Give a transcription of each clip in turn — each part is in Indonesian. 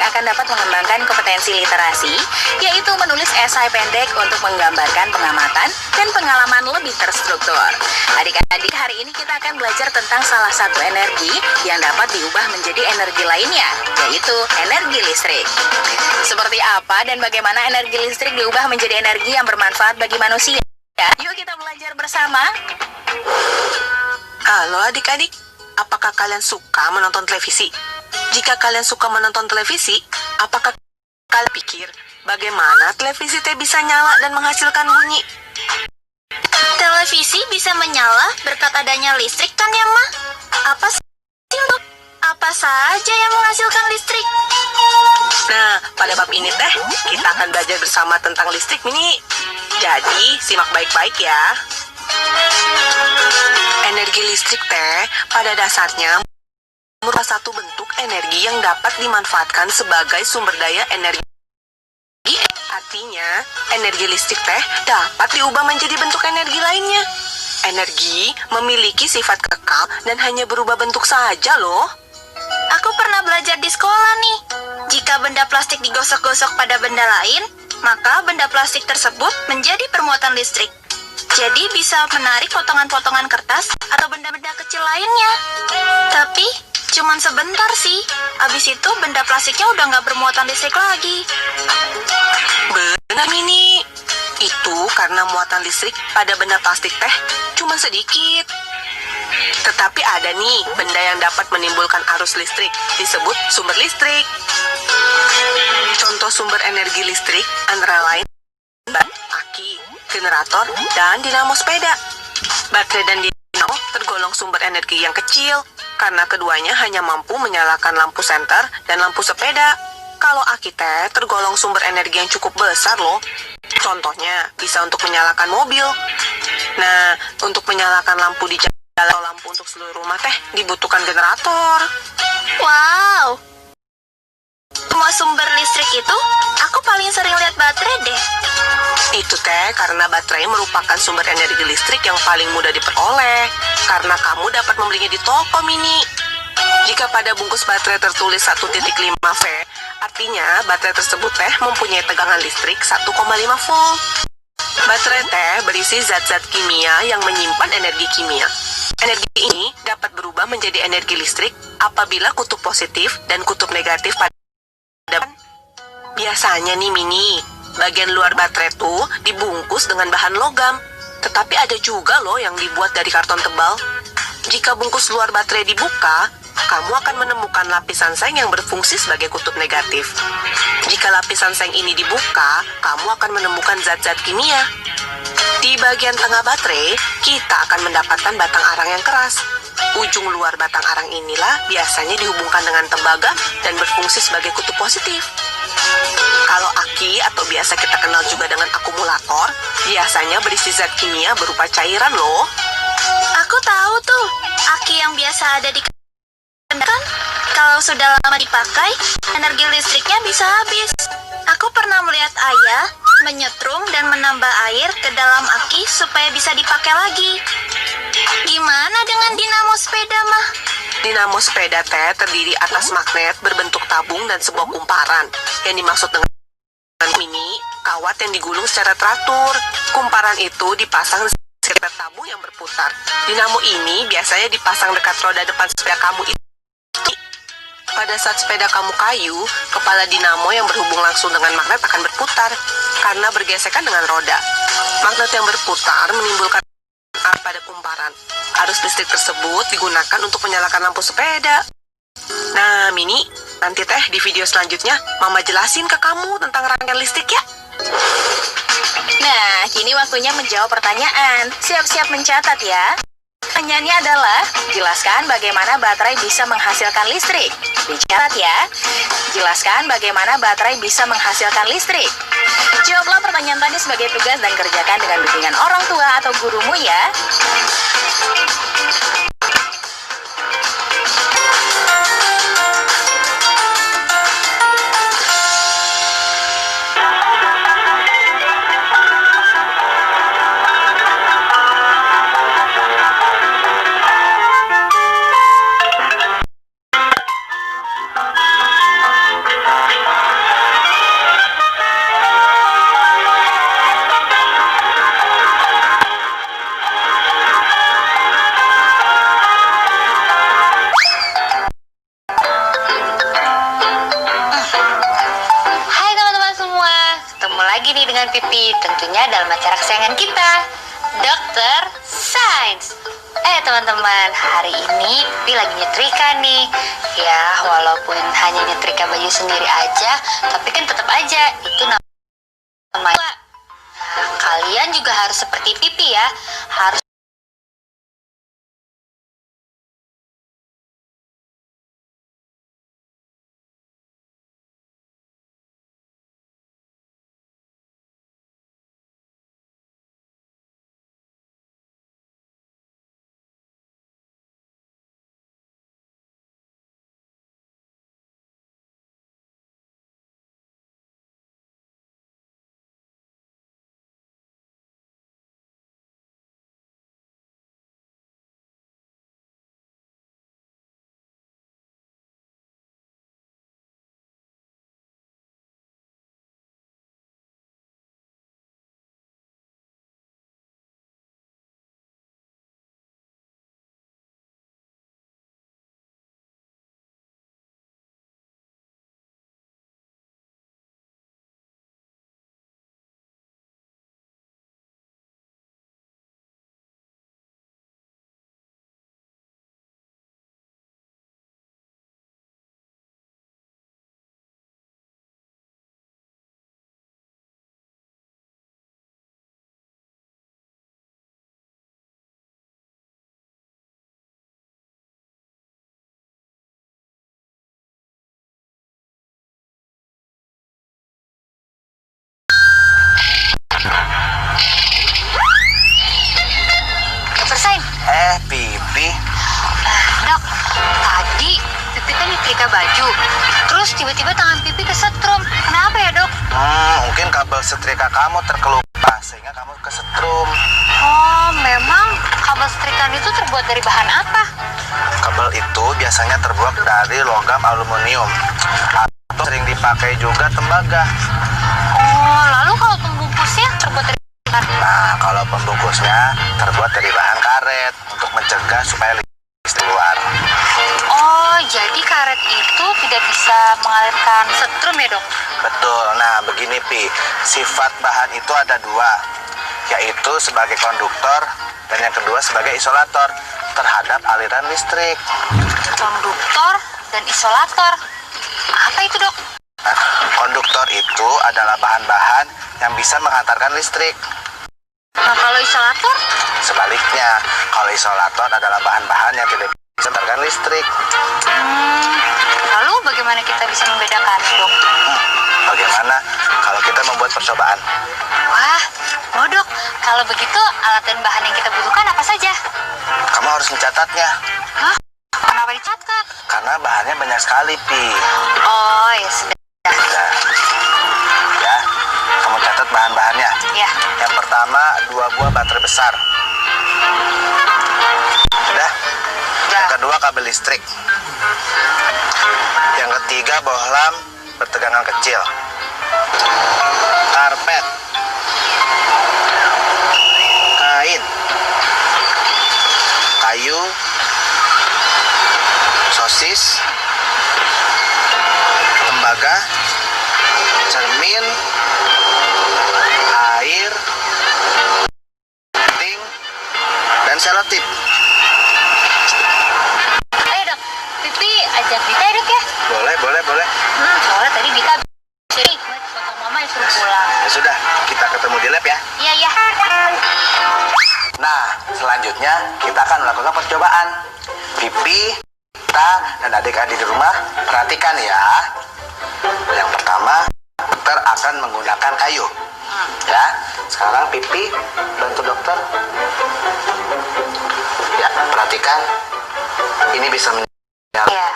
akan dapat mengembangkan kompetensi literasi, yaitu menulis esai pendek untuk menggambarkan pengamatan dan pengalaman lebih terstruktur. Adik-adik, hari ini kita akan belajar tentang salah satu energi yang dapat diubah menjadi energi lainnya, yaitu energi listrik. Seperti apa dan bagaimana energi listrik diubah menjadi energi yang bermanfaat bagi manusia? Yuk kita belajar bersama. Halo adik-adik, apakah kalian suka menonton televisi? Jika kalian suka menonton televisi, apakah kalian pikir bagaimana televisi teh bisa nyala dan menghasilkan bunyi? Televisi bisa menyala berkat adanya listrik kan ya, Ma? Apa saja yang menghasilkan listrik? Nah, pada bab ini teh, kita akan belajar bersama tentang listrik, Mini. Jadi, simak baik-baik ya. Energi listrik teh, pada dasarnya merupakan satu bentuk energi yang dapat dimanfaatkan sebagai sumber daya energi. Artinya, energi listrik teh dapat diubah menjadi bentuk energi lainnya. Energi memiliki sifat kekal dan hanya berubah bentuk saja loh. Aku pernah belajar di sekolah nih. Jika benda plastik digosok-gosok pada benda lain, maka benda plastik tersebut menjadi permuatan listrik. Jadi bisa menarik potongan-potongan kertas atau benda-benda kecil lainnya. Tapi cuman sebentar sih. Abis itu benda plastiknya udah nggak bermuatan listrik lagi. Benar, Mini. Itu karena muatan listrik pada benda plastik teh cuma sedikit. Tetapi ada nih benda yang dapat menimbulkan arus listrik, disebut sumber listrik. Contoh sumber energi listrik antara lain aki, generator, dan dinamo sepeda. Baterai dan dinamo tergolong sumber energi yang kecil karena keduanya hanya mampu menyalakan lampu senter dan lampu sepeda. Kalau aki teh tergolong sumber energi yang cukup besar loh. Contohnya bisa untuk menyalakan mobil. Nah, untuk menyalakan lampu di jalan atau lampu untuk seluruh rumah teh dibutuhkan generator. Wow. Semua sumber listrik itu, aku paling sering lihat baterai deh. Itu teh karena baterai merupakan sumber energi listrik yang paling mudah diperoleh. Karena kamu dapat membelinya di toko, Mini. Jika pada bungkus baterai tertulis 1.5 V, artinya baterai tersebut teh mempunyai tegangan listrik 1,5 volt. Baterai teh berisi zat-zat kimia yang menyimpan energi kimia. Energi ini dapat berubah menjadi energi listrik apabila kutub positif dan kutub negatif pada. Biasanya nih, Mini, bagian luar baterai tuh dibungkus dengan bahan logam. Tetapi ada juga loh yang dibuat dari karton tebal. Jika bungkus luar baterai dibuka, kamu akan menemukan lapisan seng yang berfungsi sebagai kutub negatif. Jika lapisan seng ini dibuka, kamu akan menemukan zat-zat kimia. Di bagian tengah baterai, kita akan mendapatkan batang arang yang keras. Ujung luar batang arang inilah biasanya dihubungkan dengan tembaga dan berfungsi sebagai kutub positif. Kalau aki atau biasa kita kenal juga dengan akumulator, biasanya berisi zat kimia berupa cairan loh. Aku tahu tuh, aki yang biasa ada di kan, kalau sudah lama dipakai, energi listriknya bisa habis. Aku pernah melihat ayah menyetrum dan menambah air ke dalam aki supaya bisa dipakai lagi. Gimana dengan dinamo sepeda, Mah? Dinamo sepeda teh terdiri atas magnet berbentuk tabung dan sebuah kumparan. Yang dimaksud dengan Mini, kawat yang digulung secara teratur. Kumparan itu dipasang di sekitar tabung yang berputar. Dinamo ini biasanya dipasang dekat roda depan sepeda kamu itu. Pada saat sepeda kamu kayu, kepala dinamo yang berhubung langsung dengan magnet akan berputar karena bergesekan dengan roda. Magnet yang berputar menimbulkan arus pada kumparan. Arus listrik tersebut digunakan untuk menyalakan lampu sepeda. Nah, Mini, nanti teh di video selanjutnya Mama jelasin ke kamu tentang rangkaian listrik ya. Nah, kini waktunya menjawab pertanyaan. Siap-siap mencatat ya. Pertanyaannya adalah, jelaskan bagaimana baterai bisa menghasilkan listrik. Dicatat ya. Jelaskan bagaimana baterai bisa menghasilkan listrik. Jawablah pertanyaan tadi sebagai tugas dan kerjakan dengan bimbingan orang tua atau gurumu ya. dengan Pipi, tentunya dalam acara kesayangan kita, Dokter Sains. Teman-teman, hari ini Pipi lagi nyetrika nih. Ya, walaupun hanya nyetrika baju sendiri aja, tapi kan tetap aja itu namanya. Nah, kalian juga harus seperti Pipi ya, harus Dokter Sains. Pipi. Dok, tadi Pipi kan nyetrika baju, terus tiba-tiba tangan Pipi kesetrum. Kenapa ya, Dok? Mungkin kabel setrika kamu terkelupas sehingga kamu kesetrum. Oh, memang kabel setrikaan itu terbuat dari bahan apa? Kabel itu biasanya terbuat dari logam aluminium atau sering dipakai juga tembaga. Oh, lalu kalau pembungkusnya terbuat dari bahan Nah, kalau pembungkusnya terbuat dari bahan karet untuk mencegah supaya listrik keluar. Oh, jadi karet itu tidak bisa mengalirkan setrum ya, Dok? Betul. Nah, begini Pi, sifat bahan itu ada dua, yaitu sebagai konduktor dan yang kedua sebagai isolator terhadap aliran listrik. Konduktor dan isolator. Apa itu, Dok? Nah, konduktor itu adalah bahan-bahan yang bisa menghantarkan listrik. Nah, kalau isolator? Sebaliknya, kalau isolator adalah bahan-bahan yang tidak bisa menghantarkan listrik. Lalu bagaimana kita bisa membedakan, Dok? Bagaimana kalau kita membuat percobaan? Wah, mau Dok. Kalau begitu, alat dan bahan yang kita butuhkan apa saja? Kamu harus mencatatnya, Hah? Kenapa dicatat? karena bahannya banyak sekali, Pi. Oh, ya sudah. Nah, ya, kamu catat bahan-bahannya. Ya. Yang pertama, 2 buah baterai besar. Udah? Yang kedua, kabel listrik. Yang ketiga, bohlam bertegangan kecil. Karpet. Kain. Kayu. Sosis. Tembaga. Cermin. Air. Ting. Dan selotip. Ayo, Dok. Pipi ajak Bita ya, Dok ya? Boleh. Soalnya tadi Bita jadi foto mama yang suruh pulang. Ya sudah, kita ketemu di lab ya. Iya, iya. Nah, selanjutnya kita akan melakukan percobaan. Pipi, kita, dan adik-adik di rumah perhatikan ya. Yang pertama, dokter akan menggunakan kayu. Ya, sekarang Pipi bantu dokter. Ya, perhatikan. Ini bisa menyala. Iya. Ya,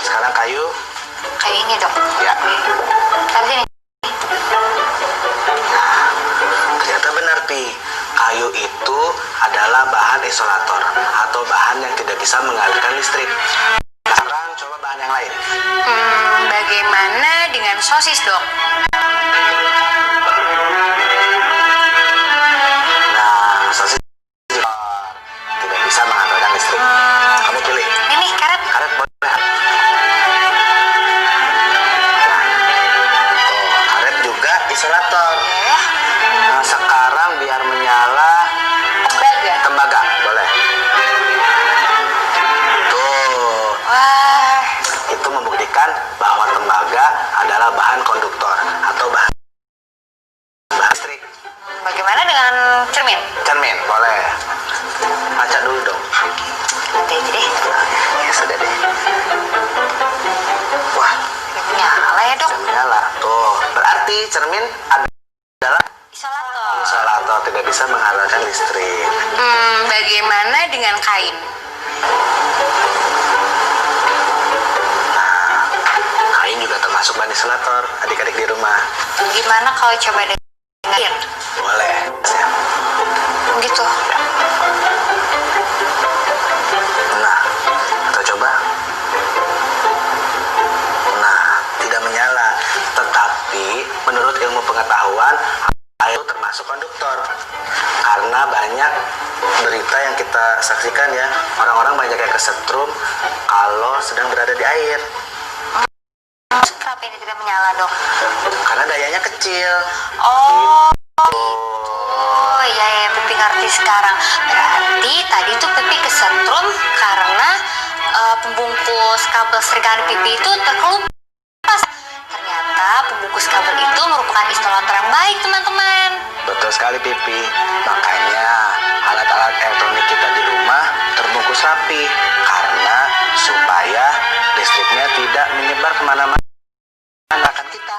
sekarang kayu. Kayak ini, Dok. Ya, Taruh sini. ternyata benar Pi. Kayu itu adalah bahan isolator atau bahan yang tidak bisa mengalirkan listrik. Sekarang coba bahan yang lain. Bagaimana dengan sosis, Dok? Nah, sosis juga tidak bisa menghantarkan listrik. Kamu pilih. Ini karet. Karet boleh. Nah, tuh, karet juga isolator. Ya. cermin. Cermin, boleh. Baca dulu dong. Nanti aja deh. Ya sudah deh. Wah, Nyala ya dok. cermin nyala. Tuh, berarti cermin adalah Isolator. isolator, tidak bisa menghalalkan listrik. Bagaimana dengan kain? Nah, kain juga termasuk bahan isolator, adik-adik di rumah. Gimana kalau coba dengan air? Boleh. Ya. Gitu. Nah, kita coba. Nah, tidak menyala. Tetapi menurut ilmu pengetahuan, air itu termasuk konduktor. Karena banyak berita yang kita saksikan ya, orang-orang banyak yang kesetrum kalau sedang berada di air. Kenapa ini tidak menyala dok? Karena dayanya kecil. Oh, oh iya, Pipi ngerti sekarang. Berarti tadi tuh Pipi kesetrum karena pembungkus kabel serigala Pipi itu terkelupas. Ternyata pembungkus kabel itu merupakan isolator yang baik, teman-teman. Betul sekali, Pipi. Makanya alat-alat elektronik kita di rumah terbungkus rapi karena supaya listriknya tidak menyebar kemana-mana akan kita.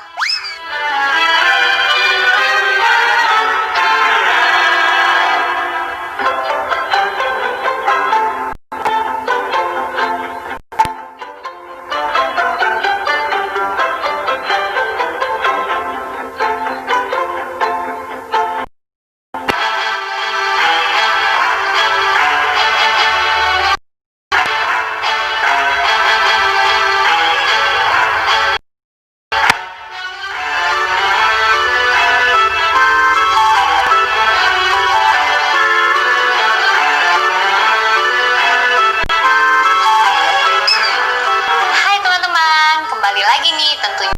Hai teman-teman, kembali lagi nih tentunya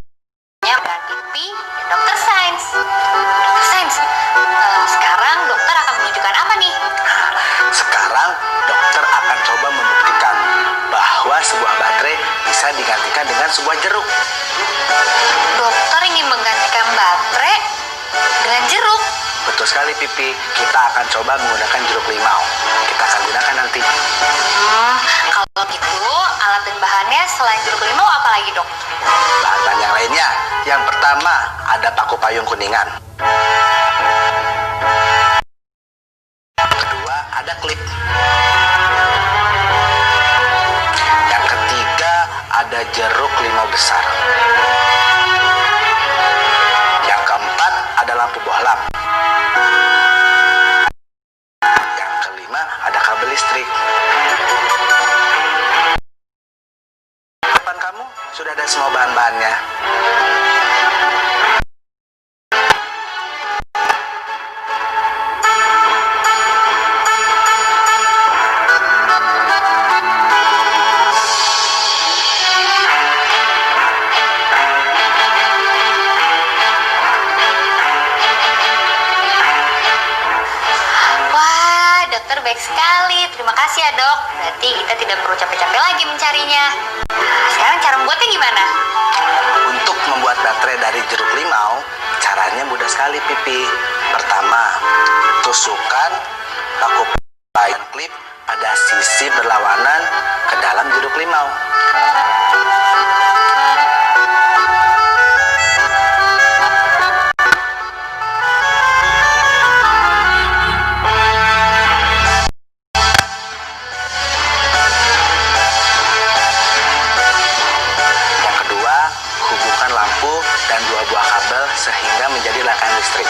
dengan Pipi dan Dokter Sains. Dokter Sains, sekarang dokter akan menunjukkan apa nih? Sekarang dokter akan coba membuktikan bahwa sebuah baterai bisa digantikan dengan sebuah jeruk. Dokter ingin menggantikan baterai dengan jeruk. Betul sekali, Pipi. Kita akan coba menggunakan jeruk limau. Kita akan gunakan nanti. Kalau gitu, alat dan bahannya selain jeruk limau apa lagi dok? Bahan yang lainnya. Yang pertama ada paku payung kuningan. Kedua ada klip. Yang ketiga ada jeruk limau besar. Yang keempat ada lampu bohlam. Yang kelima ada kabel listrik. Depan kamu sudah ada semua bahan-bahannya. Wah, dokter baik sekali. Terima kasih ya dok. Berarti kita tidak perlu capek-capek lagi mencarinya. Nah, sekarang cara membuatnya gimana? Untuk membuat baterai dari jeruk limau, caranya mudah sekali, Pipi. Pertama, tusukkan paku payung klip pada sisi berlawanan ke dalam jeruk limau. Yang kedua, hubungkan lampu dan dua buah kabel sehingga menjadi rangkaian listrik.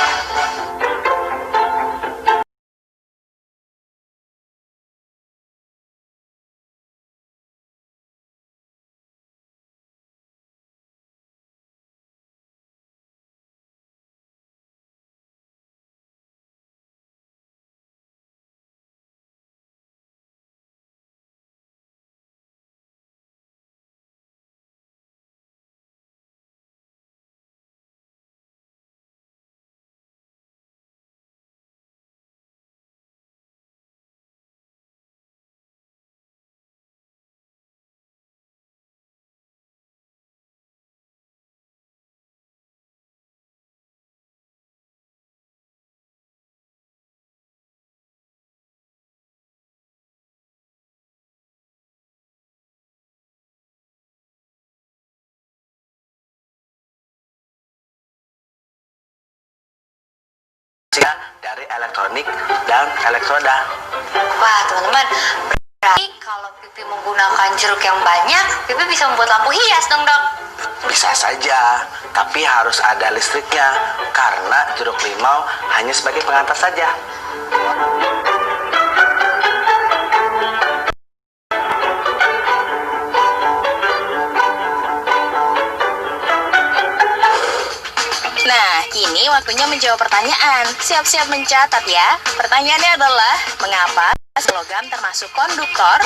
fungsinya dari elektronik dan elektroda. Wah, teman-teman, berarti kalau Pipi menggunakan jeruk yang banyak, Pipi bisa membuat lampu hias dong, Dok. Bisa saja, tapi harus ada listriknya karena jeruk limau hanya sebagai pengantar saja. Nah, kini waktunya menjawab pertanyaan. Siap-siap mencatat ya. Pertanyaannya adalah, mengapa logam termasuk konduktor?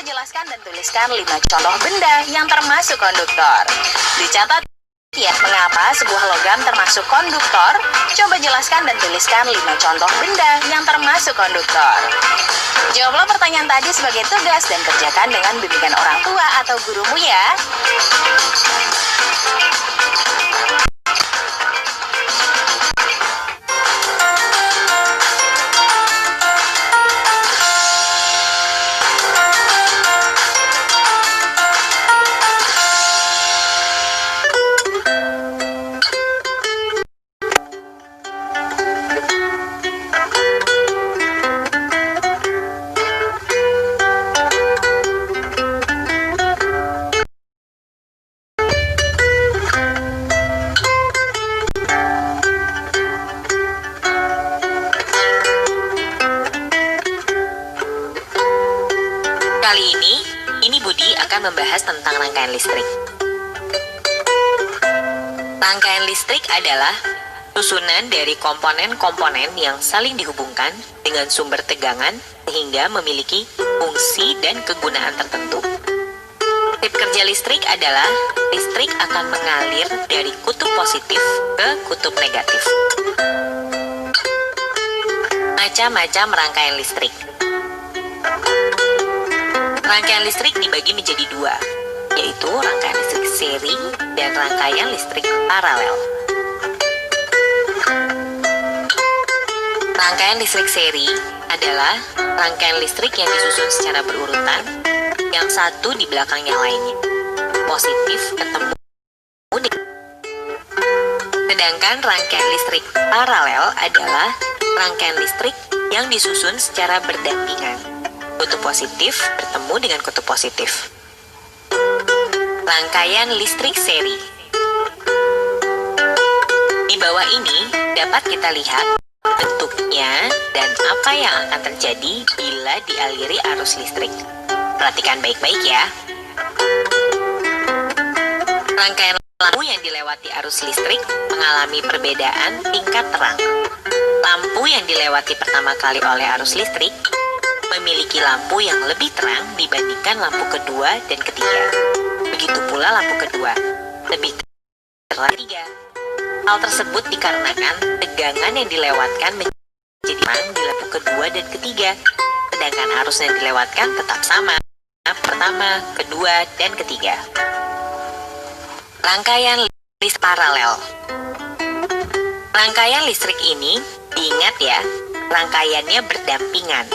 Jelaskan dan tuliskan 5 contoh benda yang termasuk konduktor. Dicatat ya, mengapa sebuah logam termasuk konduktor? Coba jelaskan dan tuliskan 5 contoh benda yang termasuk konduktor. Jawablah pertanyaan tadi sebagai tugas dan kerjakan dengan bimbingan orang tua atau gurumu ya. Kali ini Budi akan membahas tentang rangkaian listrik. Rangkaian listrik adalah susunan dari komponen-komponen yang saling dihubungkan dengan sumber tegangan sehingga memiliki fungsi dan kegunaan tertentu. Tip kerja listrik adalah listrik akan mengalir dari kutub positif ke kutub negatif. Macam-macam rangkaian listrik. Rangkaian listrik dibagi menjadi 2, yaitu rangkaian listrik seri dan rangkaian listrik paralel. Rangkaian listrik seri adalah rangkaian listrik yang disusun secara berurutan, yang satu di belakang yang lainnya. Positif ketemu dengan. Sedangkan rangkaian listrik paralel adalah rangkaian listrik yang disusun secara berdampingan. Kutub positif bertemu dengan kutub positif. Rangkaian listrik seri. Di bawah ini dapat kita lihat bentuknya dan apa yang akan terjadi bila dialiri arus listrik. Perhatikan baik-baik ya. Rangkaian lampu yang dilewati arus listrik mengalami perbedaan tingkat terang. Lampu yang dilewati pertama kali oleh arus listrik memiliki lampu yang lebih terang dibandingkan lampu kedua dan ketiga. Begitu pula lampu kedua, lebih terang ketiga. Hal tersebut dikarenakan tegangan yang dilewatkan menjadi terang di lampu kedua dan ketiga, sedangkan arus yang dilewatkan tetap sama, pertama, kedua, dan ketiga. Rangkaian listrik paralel. Rangkaian listrik ini, diingat ya, rangkaiannya berdampingan.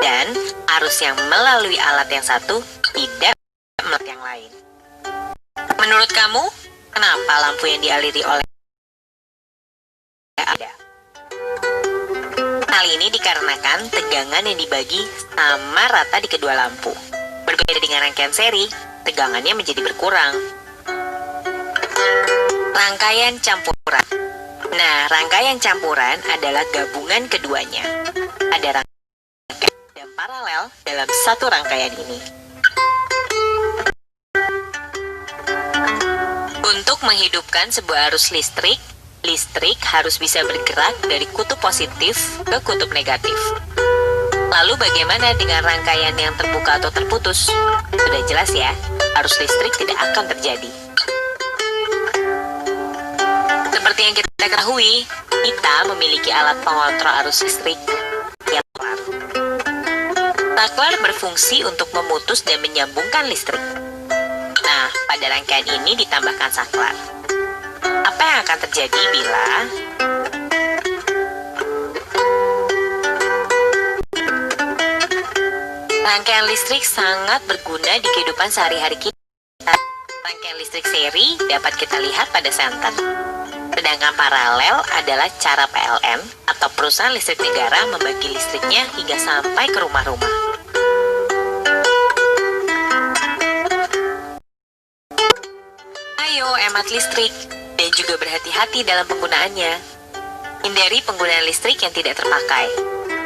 Dan arus yang melalui alat yang satu tidak melalui yang lain. Menurut kamu, kenapa lampu yang dialiri oleh ada? Hal ini dikarenakan tegangan yang dibagi sama rata di kedua lampu. Berbeda dengan rangkaian seri, tegangannya menjadi berkurang. Rangkaian campuran. Nah, rangkaian campuran adalah gabungan keduanya. Ada rangkaian paralel dalam satu rangkaian ini. Untuk menghidupkan sebuah arus listrik, listrik harus bisa bergerak dari kutub positif ke kutub negatif. Lalu bagaimana dengan rangkaian yang terbuka atau terputus? Sudah jelas ya, arus listrik tidak akan terjadi. Seperti yang kita ketahui, kita memiliki alat pengontrol arus listrik. Saklar berfungsi untuk memutus dan menyambungkan listrik. Nah, pada rangkaian ini ditambahkan saklar. Apa yang akan terjadi bila rangkaian listrik sangat berguna di kehidupan sehari-hari kita? Rangkaian listrik seri dapat kita lihat pada senter. Sedangkan paralel adalah cara PLN atau perusahaan listrik negara membagi listriknya hingga sampai ke rumah-rumah. Ayo hemat listrik dan juga berhati-hati dalam penggunaannya. Hindari penggunaan listrik yang tidak terpakai.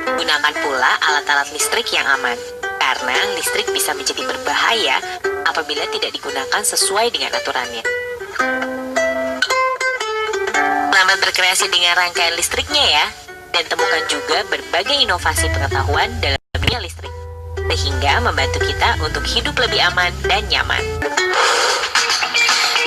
Gunakan pula alat-alat listrik yang aman, karena listrik bisa menjadi berbahaya apabila tidak digunakan sesuai dengan aturannya. Selamat berkreasi dengan rangkaian listriknya ya, dan temukan juga berbagai inovasi pengetahuan dalam dunia listrik, sehingga membantu kita untuk hidup lebih aman dan nyaman.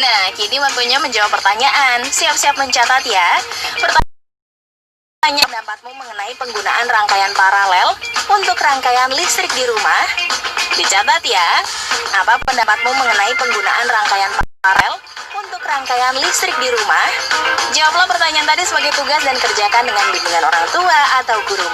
Nah, kini waktunya menjawab pertanyaan. Siap-siap mencatat ya. Pertanyaan pendapatmu mengenai penggunaan rangkaian paralel untuk rangkaian listrik di rumah. Dicatat ya. Apa pendapatmu mengenai penggunaan rangkaian paralel untuk rangkaian listrik di rumah? Jawablah pertanyaan tadi sebagai tugas dan kerjakan dengan bimbingan orang tua atau guru.